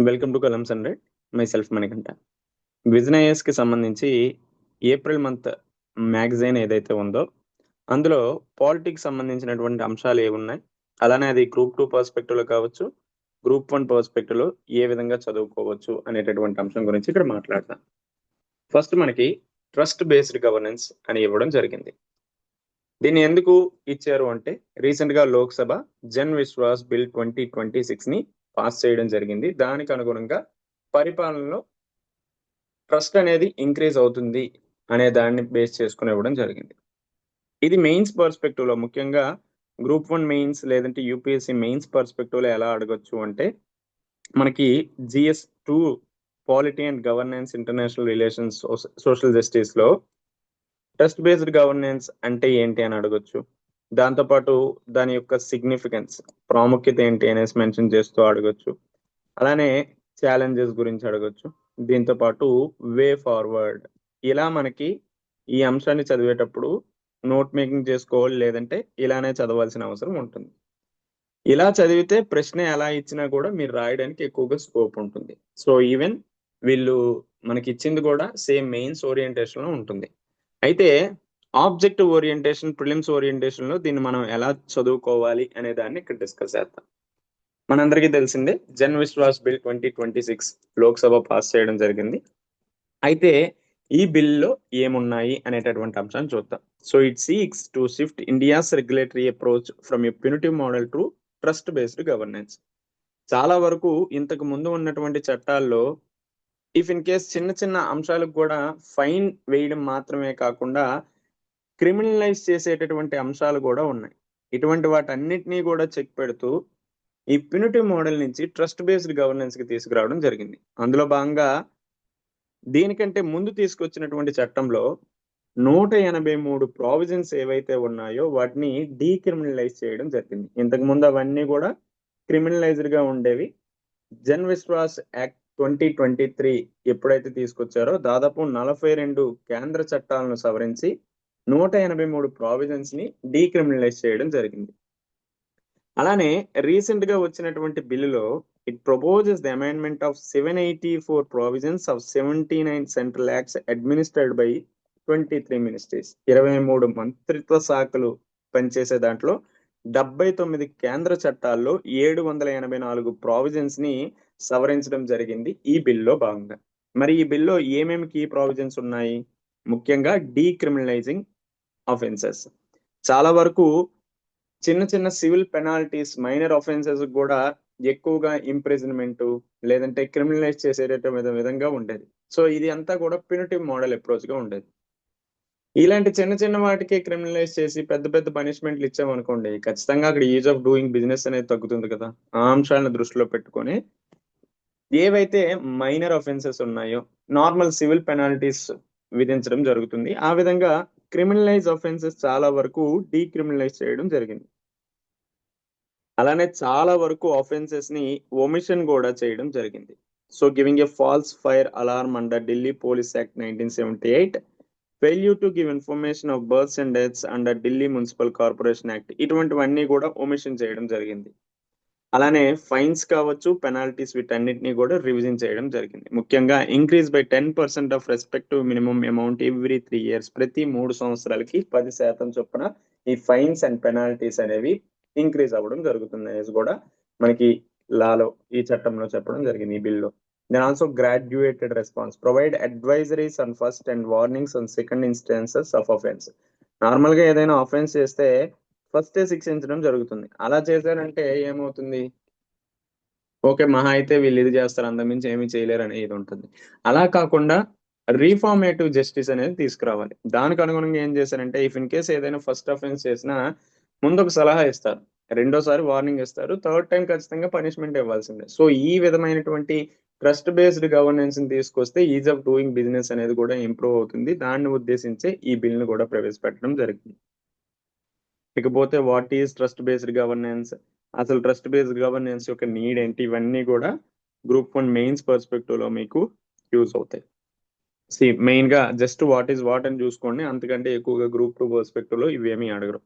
Welcome to columns hundred. My self Manikanta. Vision ఐఏఎస్కి సంబంధించి April month magazine ఏదైతే ఉందో అందులో పాలిటిక్స్ సంబంధించినటువంటి అంశాలు ఏమున్నాయి, అలానే అది గ్రూప్ 2 పర్స్పెక్టివ్లో కావచ్చు, గ్రూప్ 1 పర్స్పెక్టివ్లో ఏ విధంగా చదువుకోవచ్చు అనేటటువంటి అంశం గురించి ఇక్కడ మాట్లాడతాం. ఫస్ట్ మనకి ట్రస్ట్ బేస్డ్ గవర్నెన్స్ అని ఇవ్వడం జరిగింది. దీన్ని ఎందుకు ఇచ్చారు అంటే రీసెంట్ గా లోక్సభ జన్ విశ్వాస్ బిల్ 2026 ని పాస్ చేయడం జరిగింది. దానికి అనుగుణంగా పరిపాలనలో ట్రస్ట్ అనేది ఇంక్రీజ్ అవుతుంది అనే దాన్ని బేస్ చేసుకుని ఇవ్వడం జరిగింది. ఇది మెయిన్స్ పర్స్పెక్టివ్ లో ముఖ్యంగా గ్రూప్ 1 మెయిన్స్ లేదంటే యూపీఎస్సీ మెయిన్స్ పర్స్పెక్టివ్ లో ఎలా అడగొచ్చు అంటే మనకి GS2 polity and governance international relations social justice లో ట్రస్ట్ బేస్డ్ గవర్నెన్స్ అంటే ఏంటి అని అడగొచ్చు. దాంతోపాటు దాని యొక్క సిగ్నిఫికెన్స్, ప్రాముఖ్యత ఏంటి అనేసి మెన్షన్ చేస్తూ అడగొచ్చు. అలానే ఛాలెంజెస్ గురించి అడగొచ్చు. దీంతో పాటు వే ఫార్వర్డ్, ఇలా మనకి ఈ అంశాన్ని చదివేటప్పుడు నోట్ మేకింగ్ చేసుకోవాలి, లేదంటే ఇలానే చదవాల్సిన అవసరం ఉంటుంది. ఇలా చదివితే ప్రశ్న ఎలా ఇచ్చినా కూడా మీరు రాయడానికి ఎక్కువగా స్కోప్ ఉంటుంది. సో ఈవెన్ వీళ్ళు మనకి ఇచ్చింది కూడా సేమ్ మెయిన్స్ ఓరియంటేషన్ లో ఉంటుంది. అయితే ఆబ్జెక్టివ్ ఓరియంటేషన్, ప్రిలిమ్స్ ఓరియంటేషన్ లో దీన్ని మనం ఎలా చదువుకోవాలి అనే దాన్ని ఇక్కడ డిస్కస్ చేద్దాం. మనందరికీ తెలిసిందే జన్ విశ్వాస్ బిల్ 2026 లోక్సభ పాస్ చేయడం జరిగింది. అయితే ఈ బిల్లో ఏమున్నాయి అనేటటువంటి అంశాన్ని చూద్దాం. So it seeks to shift India's regulatory approach from a punitive model to trust based governance. చాలా వరకు ఇంతకు ముందు ఉన్నటువంటి చట్టాల్లో ఇఫ్ ఇన్ కేస్ చిన్న చిన్న అంశాలకు కూడా ఫైన్ వేయడం మాత్రమే కాకుండా క్రిమినలైజ్ చేసేటటువంటి అంశాలు కూడా ఉన్నాయి. ఇటువంటి వాటన్నిటినీ కూడా చెక్ పెడుతూ ఈ ప్యూనిటివ్ మోడల్ నుంచి ట్రస్ట్ బేస్డ్ గవర్నెన్స్ కి తీసుకురావడం జరిగింది. అందులో భాగంగా దీనికంటే ముందు తీసుకొచ్చినటువంటి చట్టంలో 183 ప్రావిజన్స్ ఏవైతే ఉన్నాయో వాటిని డీక్రిమినలైజ్ చేయడం జరిగింది. ఇంతకు ముందు అవన్నీ కూడా క్రిమినలైజ్డ్ గా ఉండేవి. జన్ విశ్వాస్ యాక్ట్ 2023 ఎప్పుడైతే తీసుకొచ్చారో దాదాపు 42 కేంద్ర చట్టాలను సవరించి 183 ప్రావిజన్స్ ని డీక్రిమినలైజ్ చేయడం జరిగింది. అలానే రీసెంట్ గా వచ్చినటువంటి బిల్లులో it proposes the amendment of 784 provisions of 79 central acts administered by 23 ministries. 23 మంత్రిత్వ శాఖలు పనిచేసే దాంట్లో 79 కేంద్ర చట్టాల్లో 784 ప్రావిజన్స్ ని సవరించడం జరిగింది ఈ బిల్లో భాగంగా. మరి ఈ బిల్లో ఏమేమి కీ ప్రావిజన్స్ ఉన్నాయి? ముఖ్యంగా డీక్రిమినలైజింగ్ ఆఫెన్సెస్. చాలా వరకు చిన్న చిన్న సివిల్ పెనాల్టీస్, మైనర్ ఆఫెన్సెస్ కూడా ఎక్కువగా ఇంప్రిజన్మెంట్ లేదంటే క్రిమినలైజ్ చేసేటటువంటి విధంగా ఉండేది. సో ఇది అంతా కూడా ప్యూనిటివ్ మోడల్ అప్రోచ్ గా ఉండేది. ఇలాంటి చిన్న చిన్న వాటికి క్రిమినలైజ్ చేసి పెద్ద పెద్ద పనిష్మెంట్లు ఇచ్చామనుకోండి, ఖచ్చితంగా అక్కడ ఈజ్ ఆఫ్ డూయింగ్ బిజినెస్ అనేది తగ్గుతుంది కదా. ఆ అంశాలను దృష్టిలో పెట్టుకొని ఏవైతే మైనర్ ఆఫెన్సెస్ ఉన్నాయో నార్మల్ సివిల్ పెనాల్టీస్ విధించడం జరుగుతుంది. ఆ విధంగా క్రిమినలైజ్ ఆఫెన్సెస్ చాలా వరకు డీక్రిమినలైజ్ చేయడం జరిగింది. అలానే చాలా వరకు ఆఫెన్సెస్ ని ఒమిషన్ కూడా చేయడం జరిగింది. So giving a false fire alarm under Delhi police act 1978, failure to give information of births and deaths under Delhi municipal corporation act, ఇటువంటివన్నీ కూడా ఒమిషన్ చేయడం జరిగింది. అలానే ఫైన్స్ కావచ్చు, పెనాల్టీస్, వీటన్నిటిని కూడా రివిజన్ చేయడం జరిగింది. ముఖ్యంగా increase by 10% of respective minimum amount every 3 years. ప్రతి 3 సంవత్సరాలకి 10% చొప్పున ఈ ఫైన్స్ అండ్ పెనాల్టీస్ అనేవి ఇంక్రీజ్ అవ్వడం జరుగుతుంది అనేసి కూడా మనకి లాలో ఈ చట్టంలో చెప్పడం జరిగింది ఈ బిల్లో. Then also graduated response, provide advisories on first and warnings on second instances of offence. Normal గా ఏదైనా ఆఫెన్స్ చేస్తే ఫస్టే శిక్షించడం జరుగుతుంది. అలా చేశారంటే ఏమవుతుంది, ఓకే మహా అయితే వీళ్ళు ఇది చేస్తారు, అంతకుమించి ఏమీ చేయలేరు అనేది ఇది ఉంటుంది. అలా కాకుండా రీఫార్మేటివ్ జస్టిస్ అనేది తీసుకురావాలి. దానికి అనుగుణంగా ఏం చేశారంటే ఇఫ్ ఇన్ కేస్ ఏదైనా ఫస్ట్ అఫెన్స్ చేసినా ముందు ఒక సలహా ఇస్తారు, రెండోసారి వార్నింగ్ ఇస్తారు, థర్డ్ టైం ఖచ్చితంగా పనిష్మెంట్ ఇవ్వాల్సిందే. సో ఈ విధమైనటువంటి ట్రస్ట్ బేస్డ్ గవర్నెన్స్ ని తీసుకొస్తే ఈజ్ ఆఫ్ డూయింగ్ బిజినెస్ అనేది కూడా ఇంప్రూవ్ అవుతుంది. దాన్ని ఉద్దేశించే ఈ బిల్ ను కూడా ప్రవేశపెట్టడం జరిగింది. ఇకపోతే what is trust based governance, అసలు ట్రస్ట్ బేస్డ్ గవర్నెన్స్ యొక్క నీడ్ ఏంటి, ఇవన్నీ కూడా గ్రూప్ 1 మెయిన్స్ పర్స్పెక్టివ్ లో మీకు యూజ్ అవుతాయి. మెయిన్ గా జస్ట్ వాట్ ఈజ్ వాట్ అని చూసుకోండి, అంతకంటే ఎక్కువగా గ్రూప్ 2 పర్స్పెక్టివ్ లో ఇవేమీ అడగరు.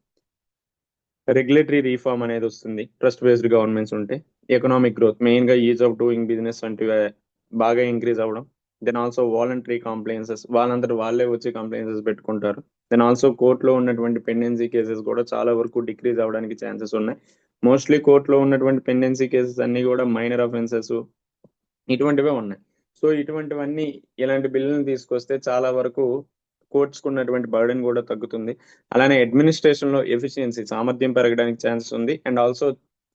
రెగ్యులేటరీ రీఫార్మ్ అనేది వస్తుంది ట్రస్ట్ బేస్డ్ గవర్నమెంట్స్ ఉంటే. ఎకనామిక్ గ్రోత్, మెయిన్ గా ఈజ్ ఆఫ్ డూయింగ్ బిజినెస్ వంటివి బాగా ఇంక్రీజ్ అవ్వడం. దెన్ ఆల్సో వాలంటరీ కంప్లైన్సెస్, వాళ్ళందరూ వాళ్ళే వచ్చి కంప్లైన్సెస్ పెట్టుకుంటారు. దెన్ ఆల్సో కోర్టులో ఉన్నటువంటి పెండెన్సీ కేసెస్ కూడా చాలా వరకు డిక్రీజ్ అవ్వడానికి ఛాన్సెస్ ఉన్నాయి. మోస్ట్లీ కోర్టులో ఉన్నటువంటి పెండెన్సీ కేసెస్ అన్ని కూడా మైనర్ అఫెన్సెస్ ఇటువంటివే ఉన్నాయి. సో ఇటువంటివన్నీ, ఇలాంటి బిల్లులను తీసుకొస్తే చాలా వరకు కోర్ట్స్ కు ఉన్నటువంటి బర్డెన్ కూడా తగ్గుతుంది. అలానే అడ్మినిస్ట్రేషన్ లో ఎఫిషియన్సీ, సామర్థ్యం పెరగడానికి ఛాన్సెస్ ఉంది. అండ్ ఆల్సో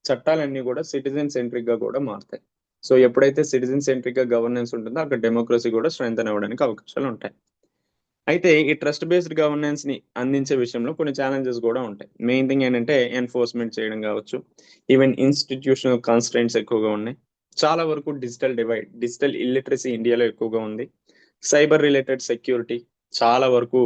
చట్టాలన్నీ కూడా సిటిజన్ సెంట్రిక్ గా కూడా మారుతాయి. సో ఎప్పుడైతే సిటిజన్ సెంట్రిక్ గా గవర్నెన్స్ ఉంటుందో అక్కడ డెమోక్రసీ కూడా స్ట్రెంగ్ అవ్వడానికి అవకాశాలు ఉంటాయి. అయితే ఈ ట్రస్ట్ బేస్డ్ గవర్నెన్స్ ని అందించే విషయంలో కొన్ని ఛాలెంజెస్ కూడా ఉంటాయి. మెయిన్ థింగ్ ఏంటంటే ఎన్ఫోర్స్మెంట్ చేయడం కావచ్చు, ఈవెన్ ఇన్స్టిట్యూషనల్ కాన్స్ట్రెంట్స్ ఎక్కువగా ఉన్నాయి. చాలా వరకు డిజిటల్ ఇల్లిటరసీ ఇండియాలో ఎక్కువగా ఉంది. సైబర్ రిలేటెడ్ సెక్యూరిటీ చాలా వరకు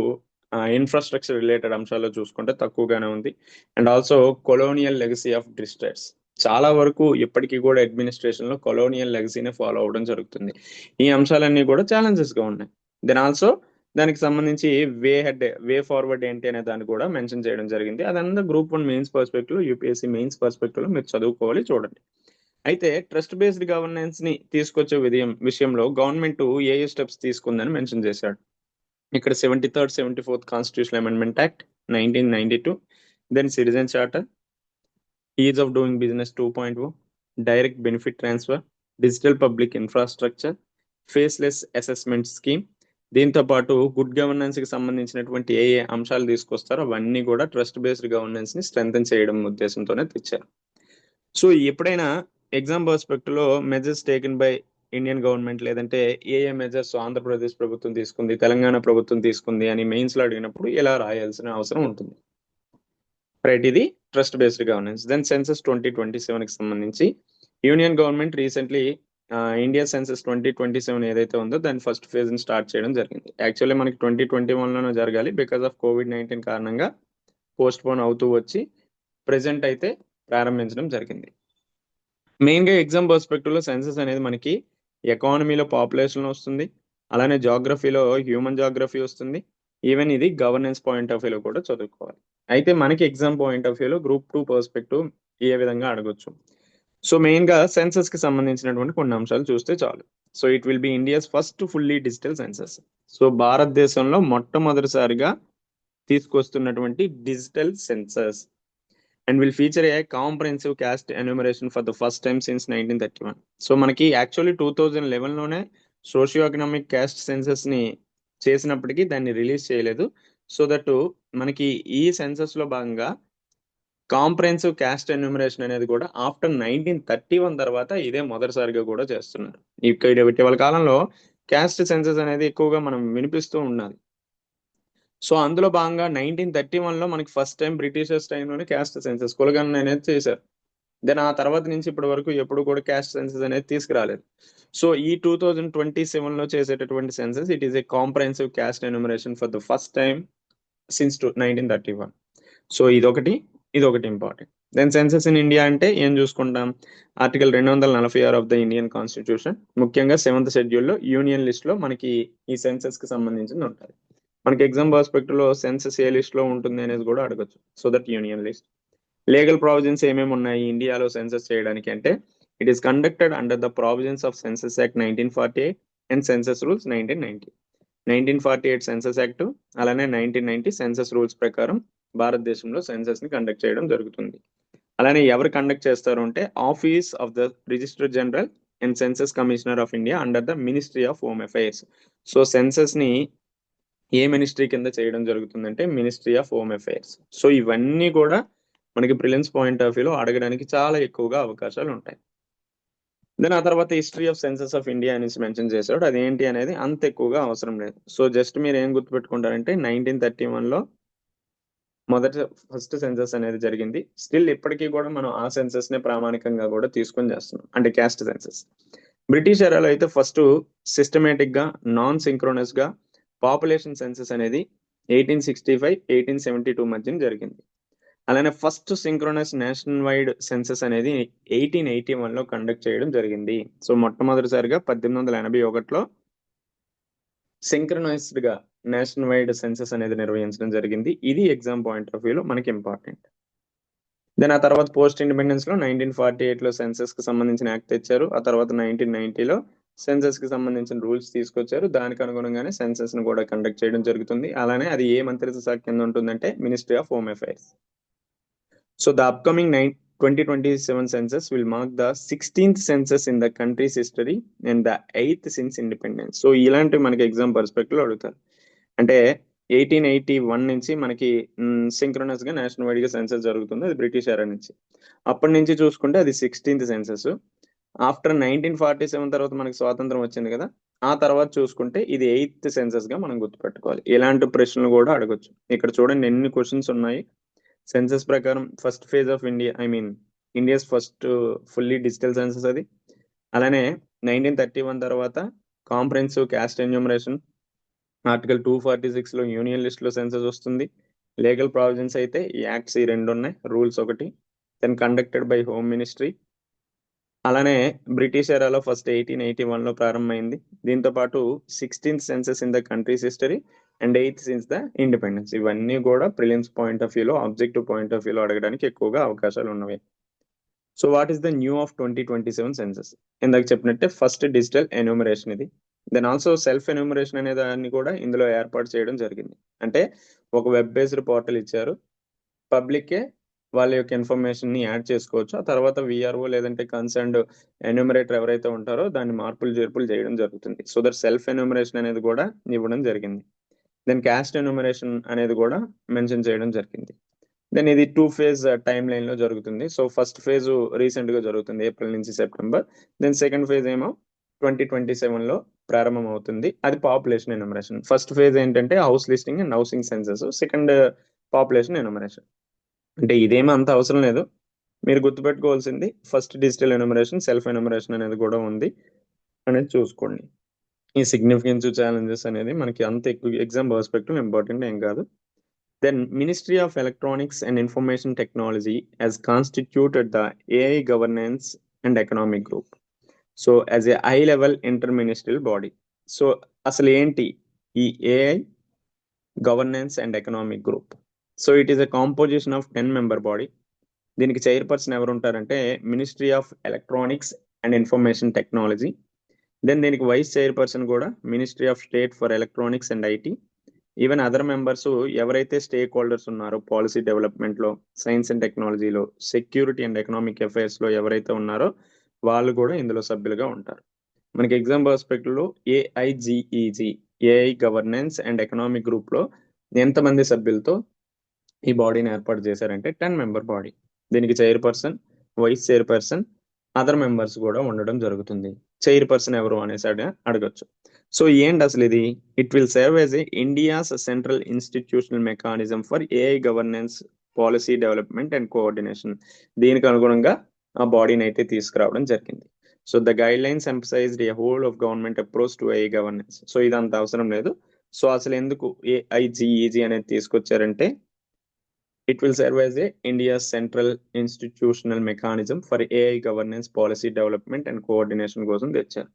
ఇన్ఫ్రాస్ట్రక్చర్ రిలేటెడ్ అంశాల్లో చూసుకుంటే తక్కువగానే ఉంది. And also colonial legacy of distress, చాలా వరకు ఇప్పటికీ కూడా అడ్మినిస్ట్రేషన్ లో కొలోనియల్ లెగసీనే ఫాలో అవడం జరుగుతుంది. ఈ అంశాలన్నీ కూడా ఛాలెంజెస్ గా ఉన్నాయి. దెన్ ఆల్సో దానికి సంబంధించి వే ఫార్వర్డ్ ఏంటి అనే దాన్ని కూడా మెన్షన్ చేయడం జరిగింది. అదంతా group 1 mains perspective, UPSC mains perspective లో మీరు చదువుకోవాలి, చూడండి. అయితే ట్రస్ట్ బేస్డ్ గవర్నెన్స్ ని తీసుకొచ్చే విషయంలో గవర్నమెంట్ ఏ స్టెప్స్ తీసుకుందని మెన్షన్ చేశాడు. ఇక్కడ 73rd 74th constitution amendment act 1992, then citizen charter, ease of doing business 2.0, direct benefit transfer, digital public infrastructure, faceless assessment scheme. దీంతో పాటు గుడ్ గవర్నెన్స్ కి సంబంధించినటువంటి ఏ ఏ అంశాలు తీసుకొస్తారో అవన్నీ కూడా ట్రస్ట్ బేస్డ్ గవర్నెన్స్ ని స్ట్రెంథెన్ చేయడం ఉద్దేశంతోనే తెచ్చారు. సో ఎప్పుడైనా ఎగ్జామ్ పర్స్పెక్టివ్ లో measures taken by Indian government, లేదంటే ఏ ఏ మెజర్స్ ఆంధ్రప్రదేశ్ ప్రభుత్వం తీసుకుంది, తెలంగాణ ప్రభుత్వం తీసుకుంది అని మెయిన్స్ లో అడిగినప్పుడు ఇలా రాయాల్సిన అవసరం ఉంటుంది. రైట్, ఇది trust based governance. Then census 2027 కి సంబంధించి union government recently India census 2027 ఏదైతే ఉందో దాని ఫస్ట్ ఫేజ్ ని స్టార్ట్ చేయడం జరిగింది. యాక్చువల్లీ మనకి 2021 లోనే జరగాలి, బికాస్ ఆఫ్ COVID-19 కారణంగా పోస్ట్ పోన్ అవుతూ వచ్చి ప్రెసెంట్ అయితే ప్రారంభించడం జరిగింది. మెయిన్ గా ఎగ్జామ్ పర్స్పెక్టివ్ లో సెన్సస్ అనేది మనకి ఎకానమీలో పాపులేషన్ వస్తుంది, అలానే జాగ్రఫీలో హ్యూమన్ జాగ్రఫీ వస్తుంది. ఈవెన్ ఇది గవర్నెన్స్ పాయింట్ ఆఫ్ వ్యూలో కూడా చదువుకోవాలి. అయితే మనకి ఎగ్జామ్ పాయింట్ ఆఫ్ వ్యూలో గ్రూప్ 2 పర్స్పెక్టివ్ ఏ విధంగా అడగొచ్చు. సో మెయిన్ గా సెన్సస్ కి సంబంధించినటువంటి కొన్ని అంశాలు చూస్తే చాలు. So it will be India's first fully digital census. So భారతదేశంలో మొట్టమొదటిసారిగా తీసుకొస్తున్నటువంటి digital census, and will feature a comprehensive caste enumeration for the first time since 1931. So మనకి యాక్చువల్లీ 2011 లోనే సోషియో ఎకనామిక్ క్యాస్ట్ సెన్సస్ ని చేసినప్పటికీ దాన్ని రిలీజ్ చేయలేదు. So that మనకి ఈ సెన్సస్ లో భాగంగా కాంప్రహెన్సివ్ క్యాస్ట్ ఎన్యూమరేషన్ అనేది కూడా ఆఫ్టర్ 1931 తర్వాత ఇదే మొదటిసారిగా కూడా చేస్తున్నారు. ఇటీవల కాలంలో క్యాస్ట్ సెన్సస్ అనేది ఎక్కువగా మనం వినిపిస్తూ ఉన్నది. సో అందులో భాగంగా 1931 లో మనకి ఫస్ట్ టైం బ్రిటిషర్స్ టైంలోనే క్యాస్ట్ సెన్సస్ కులగణన అనేది చేశారు. దెన్ ఆ తర్వాత నుంచి ఇప్పటి వరకు ఎప్పుడు కూడా క్యాస్ట్ సెన్సస్ అనేది తీసుకురాలేదు. సో ఈ 2027 లో చేసేటటువంటి census, it is a comprehensive caste enumeration for the first time since 1931. So ఇదొకటి important. Then census in India అంటే ఏం చూసుకుంటాం, article 246 of the Indian constitution, ముఖ్యంగా 7th షెడ్యూల్ లో యూనియన్ లిస్ట్ లో మనకి ఈ సెన్సస్ కి సంబంధించింది ఉంటుంది. మనకి ఎగ్జామ్ పర్స్పెక్టివ్ లో సెన్సస్ ఏ లిస్ట్ లో ఉంటుంది అనేది కూడా అడగచ్చు. So that union list. Legal provisions ఏమేమి ఉన్నాయి ఇండియాలో సెన్సస్ చేయడానికి అంటే, it is conducted under the provisions of census act 1948 and census rules 1990. 1948 census act, అలానే 1990 సెన్సస్ రూల్స్ ప్రకారం భారతదేశంలో సెన్సస్ ని కండక్ట్ చేయడం జరుగుతుంది. అలానే ఎవరు కండక్ట్ చేస్తారు అంటే, office of the register general and census commissioner of India under the ministry of home affairs. So census ని ఏ మినిస్ట్రీ కింద చేయడం జరుగుతుందంటే ministry of home affairs. So ఇవన్నీ కూడా మనకి ప్రిలిమ్స్ పాయింట్ ఆఫ్ వ్యూలో అడగడానికి చాలా ఎక్కువగా అవకాశాలు ఉంటాయి. దెన్ ఆ తర్వాత history of census of India అనేసి మెన్షన్ చేశాడు. అదేంటి అనేది అంత ఎక్కువగా అవసరం లేదు. సో జస్ట్ మీరు ఏం గుర్తుపెట్టుకుంటారంటే 1931 లో ఫస్ట్ సెన్సస్ అనేది జరిగింది. స్టిల్ ఇప్పటికీ కూడా మనం ఆ సెన్సస్ నే ప్రామాణికంగా కూడా తీసుకొని చేస్తున్నాం, అంటే క్యాస్ట్ సెన్సస్. బ్రిటిష్ ఎరాలో అయితే ఫస్ట్ సిస్టమేటిక్ గా నాన్ సింక్రోనస్ గా పాపులేషన్ సెన్సస్ అనేది 1865 1872 మధ్యన జరిగింది. అలానే first synchronous national wide census అనేది 1881 లో కండక్ట్ చేయడం జరిగింది. సో మొట్టమొదటిసారిగా 1881లో సింక్రనైజ్డ్ గా నేషనల్ వైడ్ సెన్సస్ అనేది నిర్వహించడం జరిగింది. ఇది ఎగ్జామ్ పాయింట్ ఆఫ్ వ్యూలో మనకి ఇంపార్టెంట్. దెన్ ఆ తర్వాత పోస్ట్ ఇండిపెండెన్స్ లో 1948 లో సెన్సస్ కి సంబంధించిన యాక్ట్ తెచ్చారు. ఆ తర్వాత 1990లో సెన్సస్ కి సంబంధించిన రూల్స్ తీసుకొచ్చారు. దానికి అనుగుణంగానే సెన్సస్ ను కూడా కండక్ట్ చేయడం జరుగుతుంది. అలానే అది ఏ మంత్రిత్వ శాఖ కింద ఉంటుందంటే ministry of home affairs. So the upcoming 2027 census will mark the 16th census in the country's history and the 8th since independence. So ఇలాంటి మనకి ఎగ్జామ్ పర్స్పెక్టివ్ లో అడుగుతారు. అంటే 1881 నుంచి మనకి సింక్రోనస్ గా నేషనల్ వైడ్ గా సెన్సస్ జరుగుతుంది. అది బ్రిటిష్ ఎరా నుంచి. అప్పటి నుంచి చూసుకుంటే అది 16th సెన్సస్. ఆఫ్టర్ 1947 తర్వాత మనకి స్వాతంత్రం వచ్చింది కదా, ఆ తర్వాత చూసుకుంటే ఇది 8th సెన్సస్ గా మనం గుర్తుపెట్టుకోవాలి. ఇలాంటి ప్రశ్నలు కూడా అడగొచ్చు. ఇక్కడ చూడండి ఎన్ని క్వశ్చన్స్ ఉన్నాయి. సెన్సస్ ప్రకారం first phase of India, I mean India's first fully digital census అది. అలానే 1931 తర్వాత కాంప్రహెన్సివ్ క్యాస్ట్ ఎన్యూమరేషన్, ఆర్టికల్ 246 లో యూనియన్ లిస్ట్ లో సెన్సస్ వస్తుంది. లీగల్ ప్రావిజన్స్ అయితే ఈ యాక్ట్స్ ఈ రెండు ఉన్నాయి, రూల్స్ ఒకటి. Then conducted by home ministry. అలానే బ్రిటిష్ ఎరాలో ఫస్ట్ 1881 లో ప్రారంభమైంది. దీంతో పాటు 16th census in the country's history and 8th since the independence. ఇవన్నీ కూడా ప్రిలిమ్స్ పాయింట్ ఆఫ్ వ్యూలో, ఆబ్జెక్టివ్ పాయింట్ ఆఫ్ వ్యూలో అడగడానికి ఎక్కువగా అవకాశాలు ఉన్నవి. So what is the new of 2027 census? ఇందాక చెప్పినట్టే ఫస్ట్ డిజిటల్ ఎన్యూమరేషన్ ఇది. దెన్ ఆల్సో సెల్ఫ్ ఎన్యూమరేషన్ అనే దాన్ని కూడా ఇందులో ఏర్పాటు చేయడం జరిగింది. అంటే ఒక వెబ్ బేస్డ్ పోర్టల్ ఇచ్చారు, పబ్లికే వాళ్ళ యొక్క ఇన్ఫర్మేషన్ ని యాడ్ చేసుకోవచ్చు. ఆ తర్వాత విఆర్ఓ లేదంటే కన్సర్న్డ్ ఎన్యూమరేటర్ ఎవరైతే ఉంటారో దాన్ని మార్పులు చేర్పులు చేయడం జరుగుతుంది. సో దట్ సెల్ఫ్ ఎన్యూమరేషన్ అనేది కూడా ఇవ్వడం జరిగింది. దెన్ క్యాస్ట్ ఎన్యూమరేషన్ అనేది కూడా మెన్షన్ చేయడం జరిగింది. దెన్ ఇది 2 phase టైం లైన్ లో జరుగుతుంది. సో ఫస్ట్ ఫేజ్ రీసెంట్ గా జరుగుతుంది, ఏప్రిల్ నుంచి సెప్టెంబర్. దెన్ సెకండ్ ఫేజ్ ఏమో 2027 లో ప్రారంభం అవుతుంది. అది పాపులేషన్ ఎన్యూమరేషన్. ఫస్ట్ ఫేజ్ ఏంటంటే house listing and housing census. Second population enumeration. అంటే ఇదేమీ అంత అవసరం లేదు. మీరు గుర్తుపెట్టుకోవాల్సింది first digital enumeration, self enumeration అనేది కూడా ఉంది అనేది చూసుకోండి. ఈ సిగ్నిఫికెన్స్ ఛాలెంజెస్ అనేది మనకి అంత ఎక్కువ ఎగ్జామ్ పర్స్పెక్టివ్ ఇంపార్టెంట్ ఏం కాదు. Then Ministry of Electronics and Information Technology has constituted the AI Governance and Economic Group. So as a high level interministerial body. So అసలు ఏంటి ఈ AI Governance and Economic Group? So it is a composition of 10-member body. దీనికి chairperson ఎవరు ఉంటారంటే ministry of electronics and information technology. Then దీనికి vice chairperson కూడా ministry of state for electronics and IT. Even other members ఎవరైతే stakeholders ఉన్నారో policy development లో, science and టెక్నాలజీలో, security and economic affairs లో ఎవరైతే ఉన్నారో వాళ్ళు కూడా ఇందులో సభ్యులుగా ఉంటారు. మనకి ఎగ్జామ్ పర్స్పెక్టివ్ లో AIGEG, AI governance and economic group లో ఎంతమంది సభ్యులతో ఈ బాడీని ఏర్పాటు చేశారంటే 10-member బాడీ. దీనికి chairperson, vice chairperson, other members కూడా ఉండడం జరుగుతుంది. చైర్పర్సన్ ఎవరు అనేసి అడగచ్చు. సో ఏంటి అసలు ఇది? It will serve as a India's central institutional mechanism for AI governance, policy development and coordination. దీనికి అనుగుణంగా ఆ బాడీని అయితే తీసుకురావడం జరిగింది. So the guide lines emphasised A whole of government approach to AI governance. So ఇదంత అవసరం లేదు. సో అసలు ఎందుకు ఏఐజిఈజి అనేది తీసుకొచ్చారంటే it will serve as a India's central institutional mechanism for AI governance, policy development and coordination కోసం తెచ్చారు.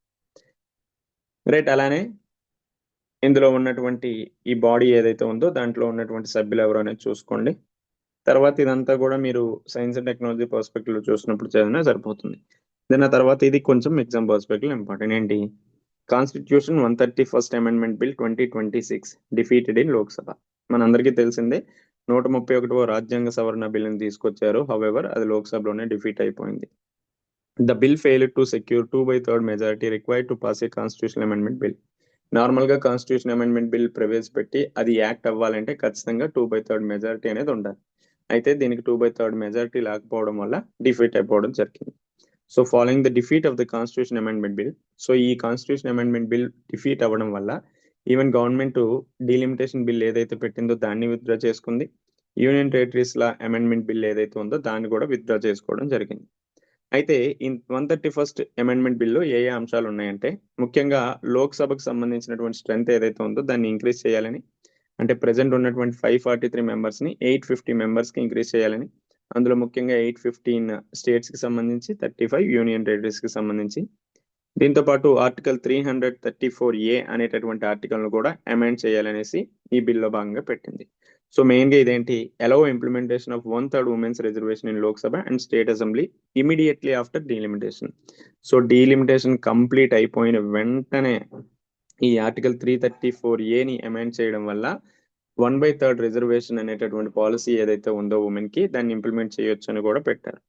Right. అలానే ఇందులో ఉన్నటువంటి ఈ బాడీ ఏదైతే ఉందో దాంట్లో ఉన్నటువంటి సభ్యులు ఎవరు అనేది చూసుకోండి. తర్వాత ఇదంతా కూడా మీరు సైన్స్ అండ్ టెక్నాలజీ పర్స్పెక్టివ్ లో చూసినప్పుడు చదివినా సరిపోతుంది. దెన్ ఆ తర్వాత ఇది కొంచెం ఎగ్జామ్ పర్స్పెక్టివ్ ఇంపార్టెంట్. ఏంటి? Constitution 131st amendment bill 2026 defeated in Lok Sabha. మనందరికీ తెలిసిందే 131వ రాజ్యాంగ సవరణ బిల్లుని తీసుకొచ్చారు. హౌవెవర్ అది లోక్సభలోనే డిఫీట్ అయిపోయింది. The bill failed to secure 2/3 majority required to pass A constitution amendment bill. Normal గా కాన్స్టిట్యూషన్ అమెండ్మెంట్ బిల్ ప్రవేశపెట్టి అది యాక్ట్ అవ్వాలంటే ఖచ్చితంగా 2/3 మెజారిటీ అనేది ఉండాలి. అయితే దీనికి 2/3 మెజారిటీ లేకపోవడం వల్ల డిఫీట్ అయిపోవడం జరిగింది. So following the defeat of the constitution amendment bill, so ఈ కాన్స్టిట్యూషన్ అమెండ్మెంట్ బిల్ డిఫీట్ అవ్వడం వల్ల ఈవెన్ గవర్నమెంట్ డీలిమిటేషన్ బిల్ ఏదైతే పెట్టిందో దాన్ని విత్డ్రా చేసుకుంది. యూనియన్ టెరిటరీస్ లా అమెండ్మెంట్ బిల్ ఏదైతే ఉందో దాన్ని కూడా విత్డ్రా చేసుకోవడం జరిగింది. అయితే ఈ 131st అమెండ్మెంట్ బిల్లో ఏ ఏ అంశాలు ఉన్నాయంటే ముఖ్యంగా లోక్సభకు సంబంధించినటువంటి స్ట్రెంత్ ఏదైతే ఉందో దాన్ని ఇంక్రీజ్ చేయాలని, అంటే ప్రెసెంట్ ఉన్నటువంటి 543 మెంబర్స్ ని 850 మెంబర్స్ కి ఇంక్రీజ్ చేయాలని. అందులో ముఖ్యంగా 815 స్టేట్స్ కి సంబంధించి, 35 యూనియన్ టెరిటరీస్ కి సంబంధించి. దీంతో పాటు ఆర్టికల్ 334A అనేటటువంటి ఆర్టికల్ ను కూడా అమెండ్ చేయాలనేసి ఈ బిల్లో భాగంగా పెట్టింది. సో మెయిన్ గా ఇదేంటి, allow implementation of 1/3 women's reservation in Lok Sabha and state assembly immediately after delimitation. So delimitation complete అయిపోయిన వెంటనే ఈ ఆర్టికల్ 334A అమెండ్ చేయడం వల్ల 1/3 రిజర్వేషన్ అనేటటువంటి పాలసీ ఏదైతే ఉందో ఉమెన్ కి, దాన్ని ఇంప్లిమెంట్ చేయొచ్చు అని కూడా పెట్టారు.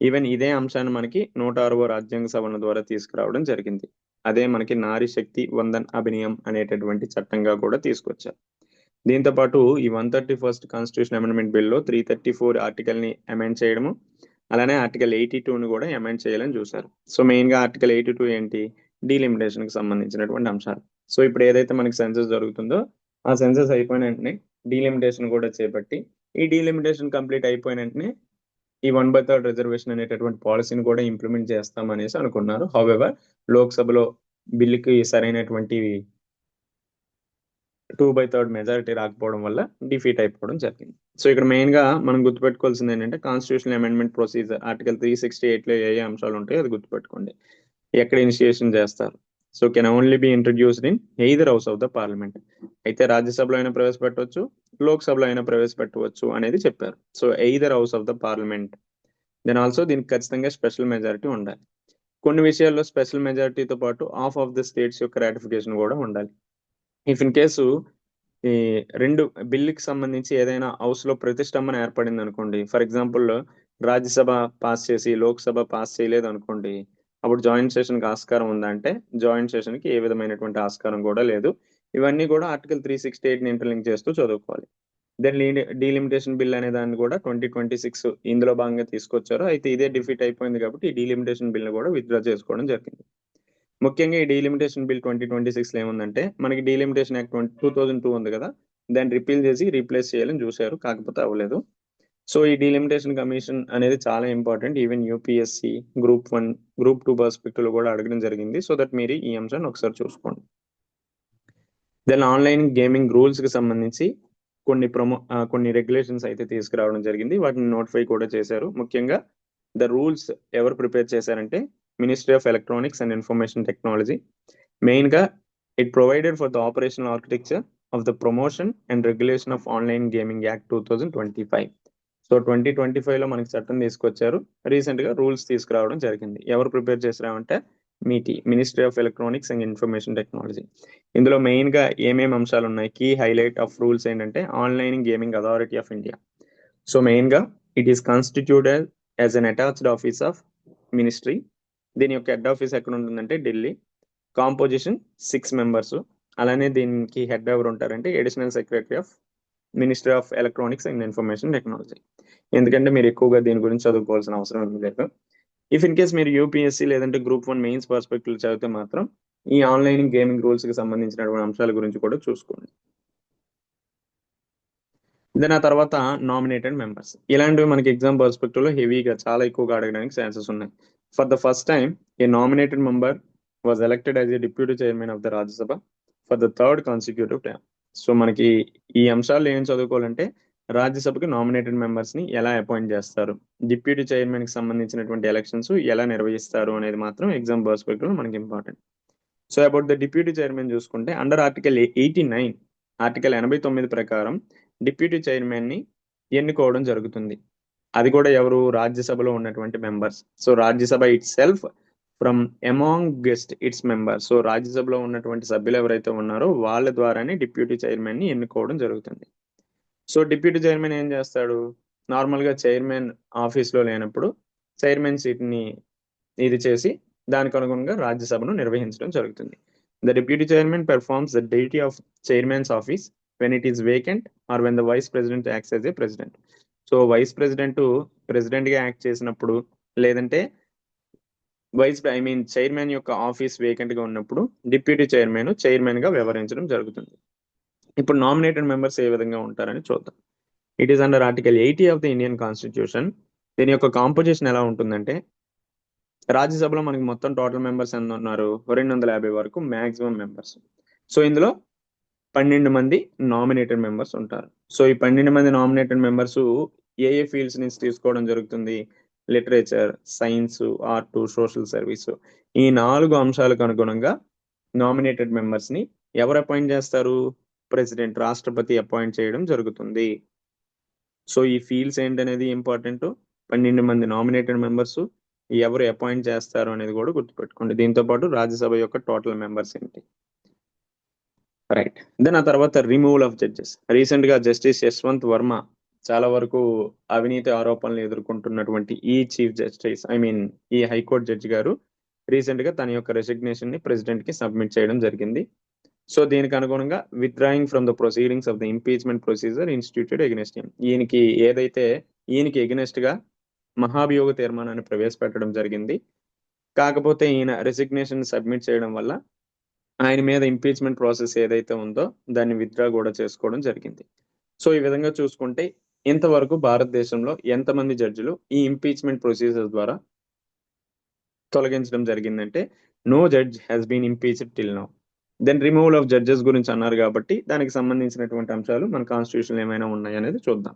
ఈవెన్ ఇదే అంశాన్ని మనకి 106వ రాజ్యాంగ సవరణ ద్వారా తీసుకురావడం జరిగింది. అదే మనకి నారీ శక్తి వందన్ అభినియం అనేటటువంటి చట్టంగా కూడా తీసుకొచ్చారు. దీంతో పాటు ఈ 131st కాన్స్టిట్యూషన్ అమెండ్మెంట్ బిల్లో 334 ఆర్టికల్ ని అమెండ్ చేయడము, అలానే ఆర్టికల్ 82ని కూడా అమెండ్ చేయాలని చూశారు. సో మెయిన్ గా ఆర్టికల్ 82 ఏంటి, డీలిమిటేషన్ కి సంబంధించినటువంటి అంశాలు. సో ఇప్పుడు ఏదైతే మనకి సెన్సస్ జరుగుతుందో ఆ సెన్సస్ అయిపోయిన వెంటనే డీలిమిటేషన్ కూడా చేపట్టి, ఈ డీలిమిటేషన్ కంప్లీట్ అయిపోయిన వెంటనే ఈ 1/3 రిజర్వేషన్ అనేటటువంటి పాలసీని కూడా ఇంప్లిమెంట్ చేస్తాం అనేసి అనుకున్నారు. హౌవెవర్ లోక్సభలో బిల్లుకి సరైనటువంటి 2/3 మెజారిటీ రాకపోవడం వల్ల డిఫీట్ అయిపోవడం జరిగింది. సో ఇక్కడ మెయిన్ గా మనం గుర్తుపెట్టుకోవాల్సింది ఏంటంటే, కాన్స్టిట్యూషనల్ అమెండ్మెంట్ ప్రొసీజర్ ఆర్టికల్ 368 లో ఏ అంశాలు ఉంటాయో అది గుర్తుపెట్టుకోండి. ఎక్కడ ఇనిషియేషన్ చేస్తారు. So can only be introduced in either house of the parliament. అయితే రాజ్యసభలో అయినా ప్రవేశపెట్టవచ్చు, లోక్సభలో అయినా ప్రవేశపెట్టవచ్చు అనేది చెప్పారు. So either house of the parliament. Then also దీనికి ఖచ్చితంగా స్పెషల్ మెజారిటీ ఉండాలి. కొన్ని విషయాల్లో స్పెషల్ మెజారిటీతో పాటు హాఫ్ ఆఫ్ ద స్టేట్స్ యొక్క రాటిఫికేషన్ కూడా ఉండాలి. ఇఫ్ ఇన్ కేసు ఈ రెండు బిల్లుకి సంబంధించి ఏదైనా హౌస్ లో ప్రతిష్టంభన ఏర్పడింది అనుకోండి, ఫర్ ఎగ్జాంపుల్ రాజ్యసభ పాస్ చేసి లోక్సభ పాస్ చేయలేదు అనుకోండి, అప్పుడు జాయింట్ సెషన్ కి ఆస్కారం ఉందా అంటే జాయింట్ సెషన్ కి ఏ విధమైనటువంటి ఆస్కారం కూడా లేదు. ఇవన్నీ కూడా ఆర్టికల్ 368 ఇంటర్లింక్ చేస్తూ చదువుకోవాలి. దెన్ డీలిమిటేషన్ బిల్ అనే దాన్ని కూడా 2026 ఇందులో భాగంగా తీసుకొచ్చారు. అయితే ఇదే డిఫీట్ అయిపోయింది కాబట్టి ఈ డీలిమిటేషన్ బిల్ ని కూడా విత్డ్రా చేసుకోవడం జరిగింది. ముఖ్యంగా ఈ డీలిమిటేషన్ బిల్ 2026 లో ఏముందంటే, మనకి డీలిమిటేషన్ యాక్ట్ 2002 ఉంది కదా, దాన్ని రిపీల్ చేసి రీప్లేస్ చేయాలని చూశారు, కాకపోతే అవ్వలేదు. సో ఈ డీలిమిటేషన్ కమిషన్ అనేది చాలా important. Even UPSC group 1 group 2 perspective లో కూడా అడగడం జరిగింది. సో దట్ మీరు ఈ అంశాన్ని ఒకసారి చూసుకోండి. దెన్ ఆన్లైన్ గేమింగ్ రూల్స్ కి సంబంధించి కొన్ని రెగ్యులేషన్స్ అయితే తీసుకురావడం జరిగింది. వాటిని నోటిఫై కూడా చేశారు. ముఖ్యంగా ద రూల్స్ ఎవరు ప్రిపేర్ చేశారంటే ministry of electronics and information technology. Main గా it provided for the operational architecture of the promotion and regulation of online gaming act 2025. So 2025 లో మనకి చట్టం తీసుకొచ్చారు. రీసెంట్ గా రూల్స్ తీసుకురావడం జరిగింది. ఎవరు ప్రిపేర్ చేశారంటే ministry of electronics and information technology. ఇందులో మెయిన్ గా ఏమేమి అంశాలు ఉన్నాయి, కీ హైలైట్ ఆఫ్ రూల్స్ ఏంటంటే online gaming authority of India. So main గా it is constituted as an attached office of ministry. దీని యొక్క హెడ్ ఆఫీస్ ఎక్కడ ఉంటుందంటే ఢిల్లీ. Composition 6 members. అలానే దీనికి హెడ్ ఎవరు ఉంటారంటే additional secretary of ministry of electronics and information technology. ఎందుకంటే మీరు ఎక్కువగా దీని గురించి చదువుకోవాల్సిన అవసరం ఏమీ లేదు. ఇఫ్ ఇన్ కేస్ మీరు యూపీఎస్సీ లేదంటే గ్రూప్ 1 మెయిన్స్ పర్స్పెక్టివ్ చదివితే మాత్రం ఈ ఆన్లైన్ గేమింగ్ రూల్స్ కి సంబంధించినటువంటి అంశాల గురించి కూడా చూసుకోండి. దెన్ ఆ తర్వాత నామినేటెడ్ మెంబర్స్. ఇలాంటివి మనకి ఎగ్జామ్ పర్స్పెక్టివ్ లో హెవీగా చాలా ఎక్కువగా అడగడానికి ఛాన్సెస్ ఉన్నాయి. For the first time A nominated member was elected as a deputy chairman of the Rajya Sabha for the third consecutive time. So మనకి ఈ అంశాలు ఏం చదువుకోవాలంటే, రాజ్యసభకి నామినేటెడ్ మెంబర్స్ ని ఎలా అపాయింట్ చేస్తారు, డిప్యూటీ చైర్మన్ కి సంబంధించినటువంటి ఎలక్షన్స్ ఎలా నిర్వహిస్తారు అనేది మాత్రం ఎగ్జామ్ పర్స్పెక్టివ్ లో మనకి important. So about the deputy chairman చూసుకుంటే, అండర్ ఆర్టికల్ 89 ఆర్టికల్ 89 ప్రకారం డిప్యూటీ చైర్మన్ ని ఎన్నుకోవడం జరుగుతుంది. అది కూడా ఎవరు, రాజ్యసభలో ఉన్నటువంటి members. So Rajya Sabha it self from among guest its members. So రాజ్యసభలో ఉన్నటువంటి సభ్యులు ఎవరైతే ఉన్నారో వాళ్ళ ద్వారానే డిప్యూటీ చైర్మన్ ని ఎన్నుకోవడం జరుగుతుంది. సో డిప్యూటీ చైర్మన్ ఏం చేస్తాడు, నార్మల్ గా చైర్మన్ ఆఫీస్ లో లేనప్పుడు చైర్మన్ సీట్ ని ఇది చేసి దానికి అనుగుణంగా రాజ్యసభను నిర్వహించడం జరుగుతుంది. The deputy chairman performs the duty of chairman's office when it is vacant or when the vice president acts as a president. So vice president president గా యాక్ట్ చేసినప్పుడు, లేదంటే చైర్మన్ యొక్క ఆఫీస్ వేకెంట్ గా ఉన్నప్పుడు డిప్యూటీ చైర్మన్ గా వ్యవహరించడం జరుగుతుంది. ఇప్పుడు నామినేటెడ్ మెంబర్స్ ఏ విధంగా ఉంటారని చూద్దాం. It is under article 80 of the Indian constitution. దీని యొక్క కాంపోజిషన్ ఎలా ఉంటుందంటే, రాజ్యసభలో మనకి మొత్తం టోటల్ మెంబర్స్ ఎంత ఉన్నారు, 250 వరకు మాక్సిమం మెంబర్స్. సో ఇందులో 12 మంది నామినేటెడ్ మెంబర్స్ ఉంటారు. సో ఈ 12 మంది నామినేటెడ్ మెంబర్స్ ఏ ఫీల్డ్స్ నుంచి తీసుకోవడం జరుగుతుంది, literature, science, art, social service. ఈ 4 అంశాలకు అనుగుణంగా నామినేటెడ్ మెంబర్స్ ని ఎవరు అపాయింట్ చేస్తారు, ప్రెసిడెంట్ రాష్ట్రపతి అపాయింట్ చేయడం జరుగుతుంది. సో ఈ ఫీల్డ్స్ ఏంటనేది ఇంపార్టెంట్. 12 మంది నామినేటెడ్ మెంబర్స్, ఎవరు అపాయింట్ చేస్తారు అనేది కూడా గుర్తుపెట్టుకోండి. దీంతో పాటు రాజ్యసభ యొక్క టోటల్ మెంబర్స్ ఏంటి. రైట్. దెన్ ఆ తర్వాత రిమూవల్ ఆఫ్ జడ్జెస్. రీసెంట్ గా జస్టిస్ యశ్వంత్ వర్మ చాలా వరకు అవినీతి ఆరోపణలు ఎదుర్కొంటున్నటువంటి ఈ చీఫ్ జస్టిస్ ఈ హైకోర్టు జడ్జి గారు రీసెంట్ గా తన యొక్క రెసిగ్నేషన్ ని ప్రెసిడెంట్ కి సబ్మిట్ చేయడం జరిగింది. సో దీనికి అనుగుణంగా withdrawing from the proceedings of the impeachment procedure ఇన్స్టిట్యూటెడ్ against him. ఈయనకి ఎగెనెస్ట్ గా మహాభియోగ తీర్మానాన్ని ప్రవేశపెట్టడం జరిగింది. కాకపోతే ఈయన రెసిగ్నేషన్ సబ్మిట్ చేయడం వల్ల ఆయన మీద ఇంపీచ్మెంట్ ప్రాసెస్ ఏదైతే ఉందో దాన్ని విత్డ్రా కూడా చేసుకోవడం జరిగింది. సో ఈ విధంగా చూసుకుంటే ఇంతవరకు భారతదేశంలో ఎంతమంది జడ్జిలు ఈ ఇంపీచ్మెంట్ ప్రొసీజర్ ద్వారా తొలగించడం జరిగిందంటే no judge has been impeached till now. Then removal of judges గురించి అన్నారు కాబట్టి దానికి సంబంధించినటువంటి అంశాలు మన కాన్స్టిట్యూషన్ ఏమైనా ఉన్నాయి అనేది చూద్దాం.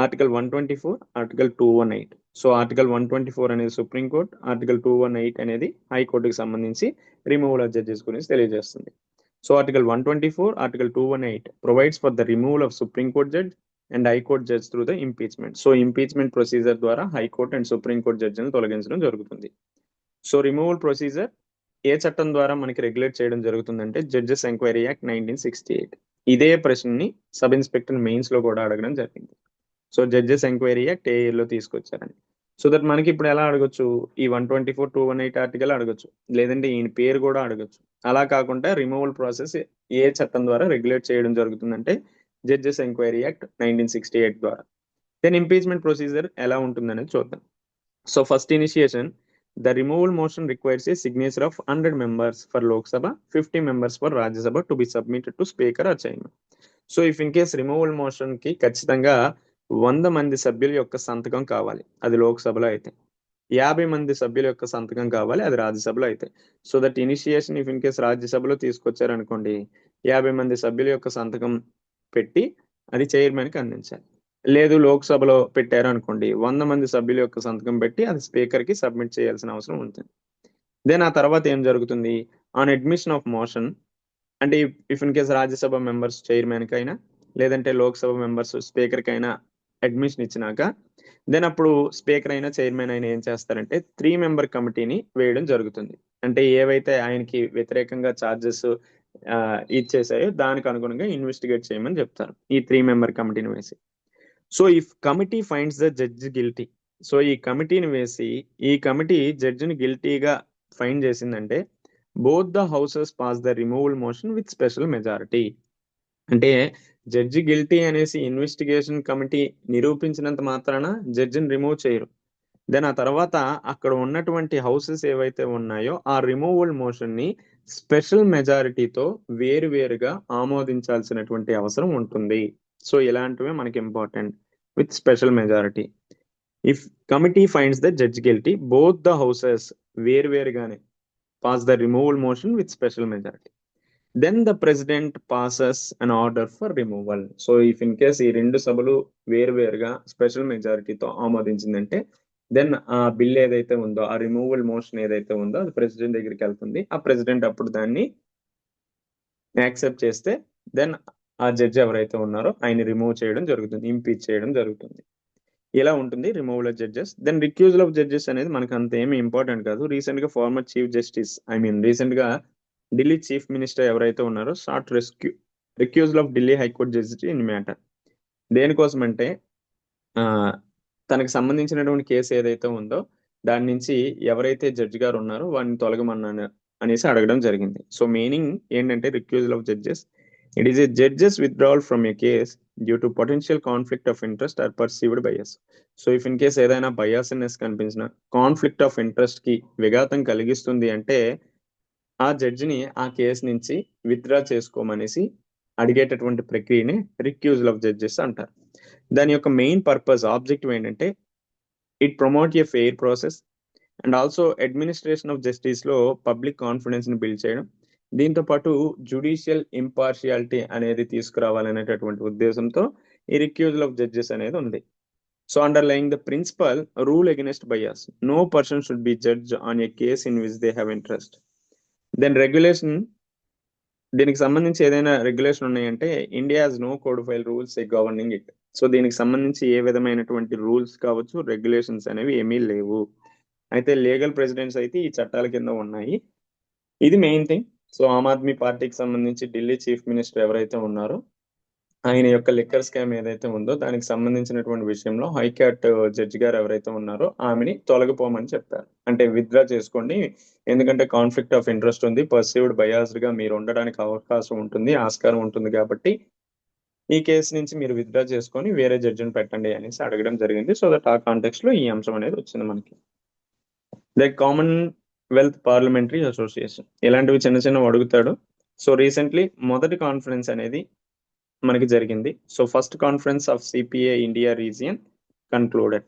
Article 124, article 218. సో ఆర్టికల్ 124 అనేది సుప్రీంకోర్టు, ఆర్టికల్ 218 అనేది హైకోర్టుకి సంబంధించి రిమూవల్ ఆఫ్ జడ్జెస్ గురించి తెలియజేస్తుంది. So article 124, article 218 provides for the removal of supreme court judge and high court judge through the impeachment. So impeachment procedure ద్వారా హైకోర్టు అండ్ సుప్రీంకోర్టు జడ్జిని తొలగించడం జరుగుతుంది. So removal procedure ఏ చట్టం ద్వారా మనకి రెగ్యులేట్ చేయడం జరుగుతుందంటే జడ్జెస్ ఎంక్వైరీ యాక్ట్ 1968. ఇదే ప్రశ్నని సబ్ ఇన్స్పెక్టర్ మెయిన్స్ లో కూడా అడగడం జరిగింది. సో జడ్జెస్ ఎంక్వైరీ యాక్ట్ ఏ ఇయర్లో తీసుకొచ్చారని. సో దట్ మనకి ఇప్పుడు ఎలా అడగొచ్చు, ఈ 124, 218 ఆర్టికల్ అడగొచ్చు, లేదంటే ఈయన పేరు కూడా అడగొచ్చు. అలా కాకుండా రిమూవల్ ప్రాసెస్ ఏ చట్టం ద్వారా రెగ్యులేట్ చేయడం జరుగుతుందంటే జడ్జెస్ ఎంక్వైరీ యాక్ట్ 1968 ద్వారా. దెన్ ఇంపీచ్మెంట్ ప్రొసీజర్ ఎలా ఉంటుందనేది చూద్దాం. So first initiation, the removal motion requires a signature of 100 members for Lok Sabha, 50 members for Rajya Sabha to be submitted to Speaker or Chairman. So if in case removal motion కి ఖచ్చితంగా 100 మంది సభ్యుల యొక్క సంతకం కావాలి, అది లోక్సభలో అయితే. 50 మంది సభ్యుల యొక్క సంతకం కావాలి, అది రాజ్యసభలో అయితే. So that initiation if in case రాజ్యసభలో తీసుకొచ్చారనుకోండి, 50 మంది సభ్యుల యొక్క సంతకం పెట్టి అది చైర్మన్ కి అందించాలి. లేదు లోక్సభలో పెట్టారు అనుకోండి, 100 మంది సభ్యుల యొక్క సంతకం పెట్టి అది స్పీకర్ కి సబ్మిట్ చేయాల్సిన అవసరం ఉంటుంది. దెన్ ఆ తర్వాత ఏం జరుగుతుంది, ఆన్ అడ్మిషన్ ఆఫ్ మోషన్, అంటే if in case Rajya Sabha members chairman కైనా లేదంటే లోక్సభ మెంబర్స్ స్పీకర్ కైనా అడ్మిషన్ ఇచ్చినాక దెన్ అప్పుడు స్పీకర్ అయినా చైర్మన్ అయినా ఏం చేస్తారంటే 3 మెంబర్ కమిటీని వేయడం జరుగుతుంది. అంటే ఏవైతే ఆయనకి వ్యతిరేకంగా ఛార్జెస్ ఇచ్చేసాయో దానికి అనుగుణంగా ఇన్వెస్టిగేట్ చేయమని చెప్తారు ఈ 3 మెంబర్ కమిటీని వేసి. So if committee finds the judge guilty, so ఈ కమిటీని వేసి ఈ కమిటీ జడ్జిని గిల్టీగా ఫైండ్ చేసిందంటే both the houses pass the removal motion with special majority. అంటే జడ్జి గిల్టీ అనేసి ఇన్వెస్టిగేషన్ కమిటీ నిరూపించినంత మాత్రాన జడ్జిని రిమూవ్ చేయరు. దెన్ ఆ తర్వాత అక్కడ ఉన్నటువంటి హౌసెస్ ఏవైతే ఉన్నాయో ఆ రిమూవల్ మోషన్ ని స్పెషల్ మెజారిటీతో వేరువేరుగా ఆమోదించాల్సినటువంటి అవసరం ఉంటుంది. సో ఇలాంటివే మనకి important, with special majority. If committee finds the judge guilty, both the houses వేరువేరుగానే pass the removal motion with special majority, then the president passes an order for removal. So if in case ఈ 2 సభలు వేరువేరుగా special మెజారిటీతో ఆమోదించిందంటే then ఆ bill ఏదైతే ఉందో, ఆ removal motion ఏదైతే ఉందో అది ప్రెసిడెంట్ దగ్గరికి వెళ్తుంది. ఆ ప్రెసిడెంట్ అప్పుడు దాన్ని యాక్సెప్ట్ చేస్తే దెన్ ఆ జడ్జి ఎవరైతే ఉన్నారో ఆయన రిమూవ్ చేయడం జరుగుతుంది, ఇంపీచ్ చేయడం జరుగుతుంది. ఇలా ఉంటుంది removal of judges. Then recusal of judges అనేది మనకు అంత ఏమి ఇంపార్టెంట్ కాదు. రీసెంట్ గా ఫార్మర్ చీఫ్ జస్టిస్ రీసెంట్ గా ఢిల్లీ చీఫ్ మినిస్టర్ ఎవరైతే ఉన్నారో sought recusal of Delhi high court judge in matter. దేనికోసం అంటే తనకు సంబంధించినటువంటి కేసు ఏదైతే ఉందో దాని నుంచి ఎవరైతే జడ్జి గారు ఉన్నారో వాడిని తొలగమన్నాను అనేసి అడగడం జరిగింది. సో మీనింగ్ ఏంటంటే recusal of judges, it is a judges withdrawal from a case due to potential conflict of interest or perceived bias. So if in case ఏదైనా బయాస్నెస్ కనిపించిన, కాన్ఫ్లిక్ట్ ఆఫ్ ఇంట్రెస్ట్ కి విఘాతం కలిగిస్తుంది అంటే ఆ జడ్జిని ఆ కేసు నుంచి విత్డ్రా చేసుకోమనేసి అడిగేటటువంటి ప్రక్రియనే రిక్యూజల్ ఆఫ్ జడ్జెస్ అంటారు. దాని యొక్క మెయిన్ పర్పస్, ఆబ్జెక్టివ్ ఏంటంటే it promote A fair process and also administration of justice లో పబ్లిక్ కాన్ఫిడెన్స్ ని బిల్డ్ చేయడం, దీంతో పాటు జుడిషియల్ ఇంపార్షియాలిటీ అనేది తీసుకురావాలనేటటువంటి ఉద్దేశంతో ఈ రిక్యూజల్ ఆఫ్ జడ్జెస్ అనేది ఉంది. So underlying the principal rule against bias, no person should be judge on a case in which they have interest. Then regulation, దీనికి సంబంధించి ఏదైనా రెగ్యులేషన్ ఉన్నాయంటే India has no codified rules governing it. So దీనికి సంబంధించి ఏ విధమైనటువంటి rules కావచ్చు, regulations అనేవి ఏమీ లేవు. అయితే లీగల్ ప్రెసిడెంట్స్ అయితే ఈ చట్టాల కింద ఉన్నాయి. ఇది main thing. So Aam Aadmi పార్టీకి సంబంధించి ఢిల్లీ చీఫ్ మినిస్టర్ ఎవరైతే ఉన్నారో ఆయన యొక్క లిక్కర్ స్కామ్ ఏదైతే ఉందో దానికి సంబంధించినటువంటి విషయంలో హైకోర్టు జడ్జి గారు ఎవరైతే ఉన్నారో ఆమెని తొలగిపోమని చెప్పారు. అంటే విత్డ్రా చేసుకోండి, ఎందుకంటే కాన్ఫ్లిక్ట్ ఆఫ్ ఇంట్రెస్ట్ ఉంది, పర్సీవ్డ్ బయాస్డ్ గా మీరు ఉండడానికి అవకాశం ఉంటుంది, ఆస్కారం ఉంటుంది, కాబట్టి ఈ కేసు నుంచి మీరు విత్డ్రా చేసుకొని వేరే జడ్జిని పెట్టండి అనేసి అడగడం జరిగింది. సో దట్ ఆ కాంటెక్స్ట్ లో ఈ అంశం అనేది వచ్చింది మనకి. The common wealth parliamentary association ఇలాంటివి చిన్న చిన్న అడుగుతాడు. సో రీసెంట్లీ మొదటి కాన్ఫరెన్స్ అనేది మనకి జరిగింది. So first conference of CPA India region concluded.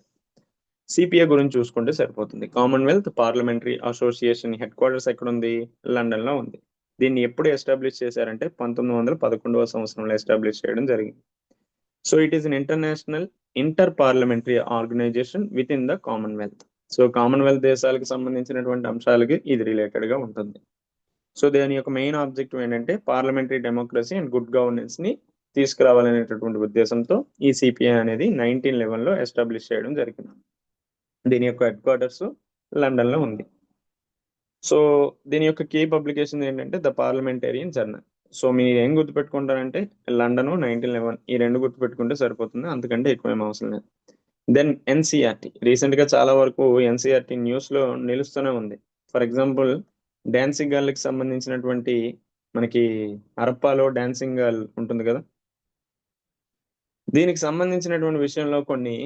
CPA గురించి చూసుకుంటే సరిపోతుంది. Commonwealth parliamentary association head quarters ఎక్కడ ఉంది? లండన్ లో ఉంది. దీన్ని ఎప్పుడు ఎస్టాబ్లిష్ చేశారంటే 1911వ సంవత్సరంలో ఎస్టాబ్లిష్ చేయడం జరిగింది. So it is an international inter parliamentary organization within the commonwealth. So commonwealth దేశాలకు సంబంధించినటువంటి అంశాలకి ఇది రిలేటెడ్ గా ఉంటుంది. సో దాని యొక్క మెయిన్ ఆబ్జెక్టివ్ ఏంటంటే parliamentary democracy and good governance ని తీసుకురావాలనేటటువంటి ఉద్దేశంతో ఈ సిపిఐ అనేది 1911లో ఎస్టాబ్లిష్ చేయడం జరిగింది. దీని యొక్క హెడ్ క్వార్టర్స్ లండన్ లో ఉంది. సో దీని యొక్క కీ పబ్లికేషన్ ఏంటంటే ద పార్లమెంటేరియన్ జర్నల్. సో మీరు ఏం గుర్తుపెట్టుకుంటారంటే లండన్ 1911 ఈ రెండు గుర్తుపెట్టుకుంటే సరిపోతుంది, అంతకంటే ఎక్కువ ఏం అవసరం లేదు. దెన్ ఎన్సిఆర్టీ రీసెంట్ గా చాలా వరకు ఎన్సిఆర్టీ న్యూస్ లో నిలుస్తూనే ఉంది. ఫర్ ఎగ్జాంపుల్ డాన్సింగ్ గర్ల్కి సంబంధించినటువంటి మనకి హరప్పాలో డాన్సింగ్ గర్ల్ ఉంటుంది కదా, దీనికి సంబంధించినటువంటి విషయంలో కొన్ని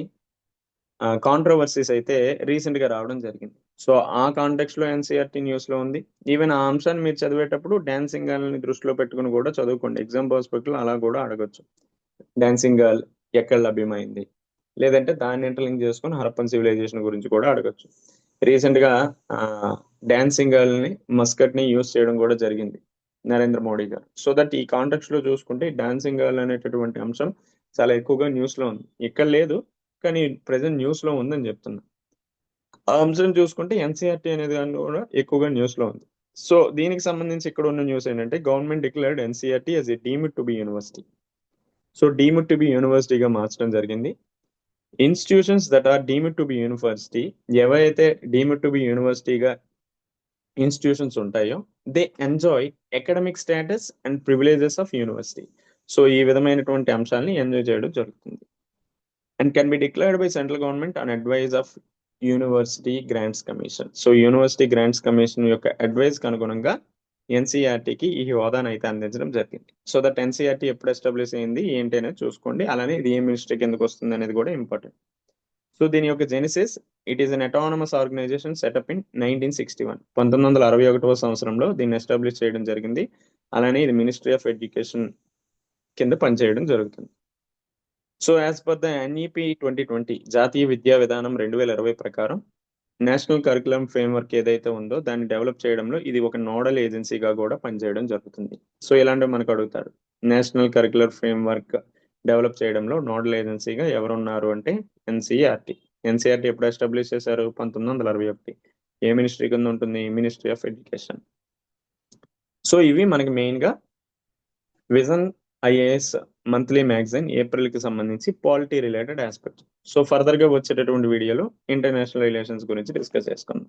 కాంట్రవర్సీస్ అయితే రీసెంట్ గా రావడం జరిగింది. సో ఆ కాంటెక్స్ట్ లో ఎన్సిఆర్టీ న్యూస్ లో ఉంది. ఈవెన్ ఆ అంశాన్ని మీరు చదివేటప్పుడు డాన్సింగ్ గర్ల్ ని దృష్టిలో పెట్టుకుని కూడా చదువుకోండి. ఎగ్జామ్ పర్స్పెక్టివ్ అలా కూడా అడగొచ్చు. డాన్సింగ్ గర్ల్ ఎక్కడ లభ్యమైంది, లేదంటే దాన్ని ఇంటర్లింక్ చేసుకుని హరప్పన్ సివిలైజేషన్ గురించి కూడా అడగొచ్చు. రీసెంట్ గా డాన్సింగ్ గర్ల్ ని మస్కట్ ని యూజ్ చేయడం కూడా జరిగింది నరేంద్ర మోడీ గారు. సో దట్ ఈ కాంటెక్స్ట్ లో చూసుకుంటే డాన్సింగ్ గర్ల్ అనేటటువంటి అంశం చాలా ఎక్కువగా న్యూస్ లో ఉంది. ఇక్కడ లేదు కానీ ప్రెసెంట్ న్యూస్ లో ఉందని చెప్తున్నా. ఆ అంశం చూసుకుంటే ఎన్సీఆర్టీ అనేది కూడా ఎక్కువగా న్యూస్ లో ఉంది. సో దీనికి సంబంధించి ఇక్కడ ఉన్న న్యూస్ ఏంటంటే government declared NCERT as a deemed to be university. So deemed to be యూనివర్సిటీగా మార్చడం జరిగింది. Institutions that are deemed to be university, ఎవరైతే డీమ్డ్ టు బి యూనివర్సిటీగా ఇన్స్టిట్యూషన్స్ ఉంటాయో they enjoy academic status and privileges of university. So ఈ విధమైనటువంటి అంశాలని enjoy చేయడం జరుగుతుంది. And can be declared by central government on advise of university grants commission. So university grants commission యొక్క advise అనుగుణంగా ఎన్సీఆర్టీకి ఈ హోదాను అయితే అందించడం జరిగింది. సో దట్ ఎన్సీఆర్టీ ఎప్పుడు ఎస్టాబ్లిష్ అయింది ఏంటి అనేది చూసుకోండి. అలానే ఇది ఏ మినిస్ట్రీ కిందకు వస్తుంది అనేది కూడా ఇంపార్టెంట్. సో దీని యొక్క genesis, it is an autonomous organization setup in 1961. 1961వ సంవత్సరంలో దీన్ని ఎస్టాబ్లిష్ చేయడం జరిగింది. అలానే ఇది మినిస్ట్రీ ఆఫ్ ఎడ్యుకేషన్ కింద పనిచేయడం జరుగుతుంది. So as per the NEP 2020 జాతీయ విద్యా విధానం 2020 ప్రకారం నేషనల్ కరికులం ఫ్రేమ్వర్క్ ఏదైతే ఉందో దాన్ని డెవలప్ చేయడంలో ఇది ఒక నోడల్ ఏజెన్సీగా కూడా పనిచేయడం జరుగుతుంది. సో ఇలాంటివి మనకు అడుగుతాడు. నేషనల్ కరికులర్ ఫ్రేమ్వర్క్ డెవలప్ చేయడంలో నోడల్ ఏజెన్సీగా ఎవరున్నారు అంటే ఎన్సీఆర్టీ. ఎన్సీఆర్టీ ఎప్పుడు ఎస్టాబ్లిష్ చేశారు? 1961. ఏ మినిస్ట్రీ కింద ఉంటుంది? Ministry of education. సో ఇవి మనకి మెయిన్ గా vision IAS monthly magazine April కి సంబంధించి polity related aspect. So further గా వచ్చేటటువంటి వీడియోలో ఇంటర్నేషనల్ రిలేషన్స్ గురించి డిస్కస్ చేసుకుందాం.